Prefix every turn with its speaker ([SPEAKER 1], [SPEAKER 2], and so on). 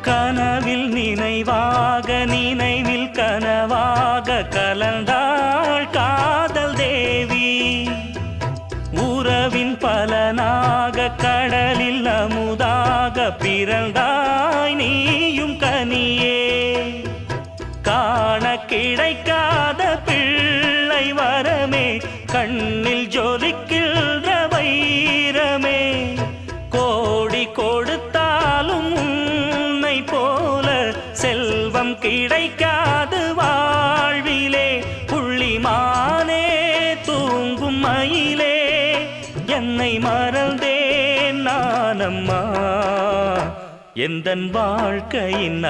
[SPEAKER 1] கனவில் நினைவாக நினைவில் கனவாக கலந்தாள் காதல் தேவி. உறவின் பலனாக கடலில் அமுதாக பிறந்தாய் நீயும் கனியே. காண கிடைக்காத பிள்ளை வரமே கண்ணில் ஜொலிக்கின்ற வைரமே. கோடி கொடுத்தாலும் உன்னை போல செல்வம் கிடைக்காது வாழ்விலே. புள்ளிமானே தூங்கும் மயிலே என்னை மறந்தேன் நானம்மா. எந்தன் வாழ்க்கையின்